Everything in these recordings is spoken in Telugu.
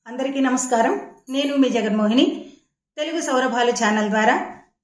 అందరికీ నమస్కారం. నేను మీ జగన్మోహిని. తెలుగు సౌరభాలు ఛానల్ ద్వారా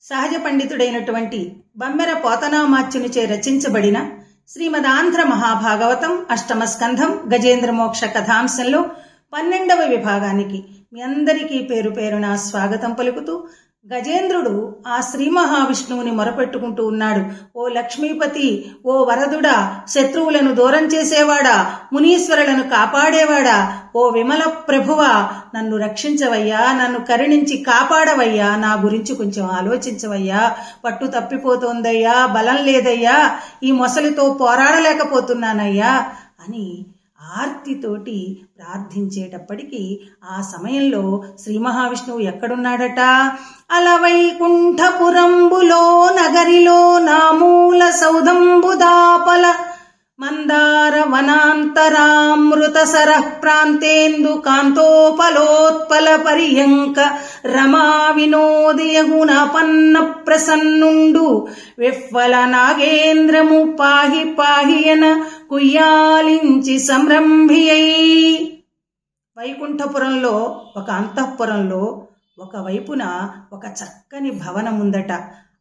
సహజ పండితుడైనటువంటి బమ్మెర పోతనామాచ్యునిచే రచించబడిన శ్రీమద్ ఆంధ్ర మహాభాగవతం అష్టమ స్కంధం గజేంద్ర మోక్ష కథాంశంలో 12వ విభాగానికి మీ అందరికీ పేరు పేరున స్వాగతం పలుకుతూ గజేంద్రుడు ఆ శ్రీ మహావిష్ణువుని మొరపెట్టుకుంటూ ఉన్నాడు. ఓ లక్ష్మీపతి, ఓ వరదుడా, శత్రువులను దూరం చేసేవాడా, మునీశ్వరులను కాపాడేవాడా, ఓ విమల ప్రభువా, నన్ను రక్షించవయ్యా, నన్ను కరుణించి కాపాడవయ్యా, నా గురించి కొంచెం ఆలోచించవయ్యా, పట్టు తప్పిపోతోందయ్యా, బలం లేదయ్యా, ఈ మొసలితో పోరాడలేకపోతున్నానయ్యా అని ఆర్తితోటి ప్రార్థించేటప్పటికీ ఆ సమయంలో శ్రీ మహావిష్ణువు ఎక్కడున్నాడట? అలవైకుంఠపురంబులో నగరిలో నామూల సౌధంబుదాపల మందార వనాంతరామృత సరః ప్రాంతేందు కాంతోపలోత్పల పర్యంక రమా వినోదయగుణపన్న ప్రసన్నుండు విఫ్వల నాగేంద్రము పాహి పాహియన కుయ్యాలించి సంరంభియై. వైకుంఠపురంలో ఒక అంతఃపురంలో ఒకవైపున ఒక చక్కని భవనం ఉందట.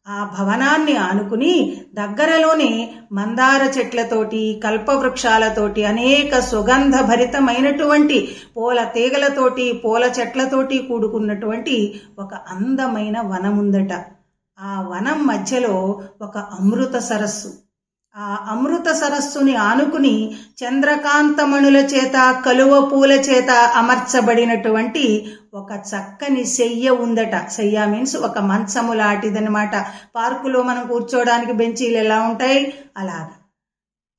ఆ భవనాన్ని ఆనుకుని దగ్గరలోనే మందార చెట్లతోటి కల్పవృక్షాలతోటి అనేక సుగంధ భరితమైనటువంటి పూల తీగలతోటి పూల చెట్లతోటి కూడుకున్నటువంటి ఒక అందమైన వనం ఉందట. ఆ వనం మధ్యలో ఒక అమృత సరస్సు. ఆ అమృత సరస్సుని ఆనుకుని చంద్రకాంతమణుల చేత కలువ పూల చేత అమర్చబడినటువంటి ఒక చక్కని శయ్య ఉందట. శయ్య మీన్స్ ఒక మంచము లాంటిదనమాట. పార్కులో మనం కూర్చోడానికి బెంచీలు ఎలా ఉంటాయి అలాగా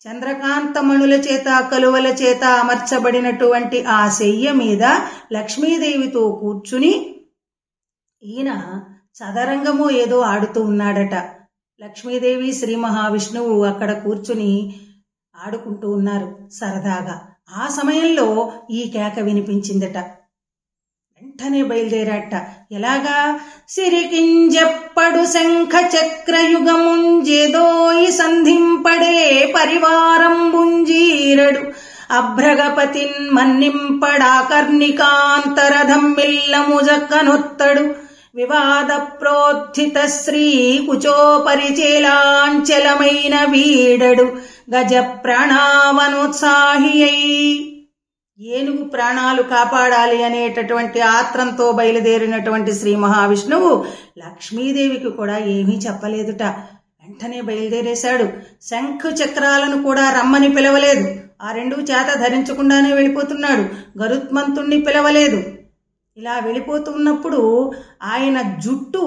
చంద్రకాంతమణుల చేత కలువల చేత అమర్చబడినటువంటి ఆ శయ్య మీద లక్ష్మీదేవితో కూర్చుని ఈయన చదరంగము ఏదో ఆడుతూ ఉన్నాడట. లక్ష్మీదేవి శ్రీ మహావిష్ణువు అక్కడ కూర్చుని ఆడుకుంటూ ఉన్నారు సరదాగా. ఆ సమయంలో ఈ కేక వినిపించిందట. వెంటనే బయలుదేరాట. ఎలాగా? సిరికింజెప్పడు శంఖ చక్రయుగముంజేదోయి సంధింపడే పరివారం బుంజీరడు అభ్రగపతిన్ మన్నింపడాకర్ణికాంతరథం మిల్లముజక్కనొత్తడు వివాద ప్రోత్థిత శ్రీ కుచోపరిచేలాంచలమైన వీడడు గజ ప్రాణావనోత్సాహి అయి. ఏనుగు ప్రాణాలు కాపాడాలి అనేటటువంటి ఆత్రంతో బయలుదేరినటువంటి శ్రీ మహావిష్ణువు లక్ష్మీదేవికి కూడా ఏమీ చెప్పలేదుట. వెంటనే బయలుదేరేశాడు. శంఖు చక్రాలను కూడా రమ్మని పిలవలేదు. ఆ రెండు చేత ధరించకుండానే వెళ్ళిపోతున్నాడు. గరుత్మంతుణ్ణి పిలవలేదు. ఇలా వెళ్ళిపోతున్నప్పుడు ఆయన జుట్టు,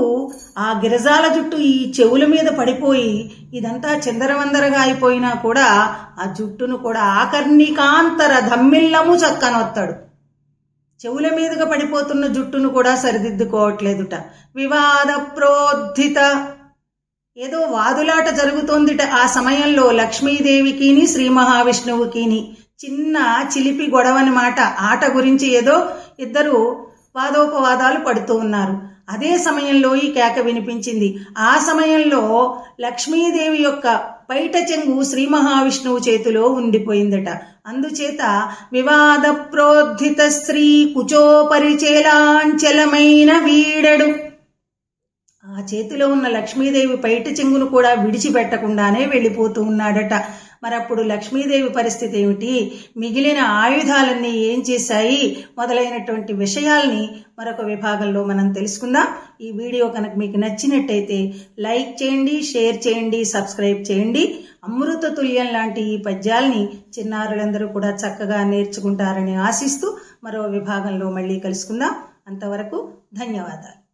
ఆ గిరజాల జుట్టు ఈ చెవుల మీద పడిపోయి ఇదంతా చిందరవందరగా అయిపోయినా కూడా ఆ జుట్టును కూడా ఆకర్ణికాంతర ధమ్మిల్లము చక్కనొత్తాడు. చెవుల మీదుగా పడిపోతున్న జుట్టును కూడా సరిదిద్దుకోవట్లేదుట. వివాద ప్రోద్ధిత ఏదో వాదులాట జరుగుతోందిట. ఆ సమయంలో లక్ష్మీదేవికిని శ్రీ మహావిష్ణువుకిని చిన్న చిలిపి గొడవనమాట. ఆట గురించి ఏదో ఇద్దరు వాదోపవాదాలు పడుతూ ఉన్నారు. అదే సమయంలో ఈ కేక వినిపించింది. ఆ సమయంలో లక్ష్మీదేవి యొక్క పైట చెంగు శ్రీ మహావిష్ణువు చేతిలో ఉండిపోయిందట. అందుచేత వివాద ప్రోద్ధిత స్త్రీ కుచోపరిచేలాంచలమైన వీడడు. ఆ చేతిలో ఉన్న లక్ష్మీదేవి పైట చెంగును కూడా విడిచిపెట్టకుండానే వెళ్ళిపోతూ ఉన్నాడట. మరప్పుడు లక్ష్మీదేవి పరిస్థితి ఏమిటి, మిగిలిన ఆయుధాలన్నీ ఏం చేశాయి మొదలైనటువంటి విషయాల్ని మరొక విభాగంలో మనం తెలుసుకుందాం. ఈ వీడియో కనుక మీకు నచ్చినట్టయితే లైక్ చేయండి, షేర్ చేయండి, సబ్స్క్రైబ్ చేయండి. అమృత తుల్యం లాంటి ఈ పద్యాల్ని చిన్నారులందరూ కూడా చక్కగా నేర్చుకుంటారని ఆశిస్తూ మరో విభాగంలో మళ్ళీ కలుసుకుందాం. అంతవరకు ధన్యవాదాలు.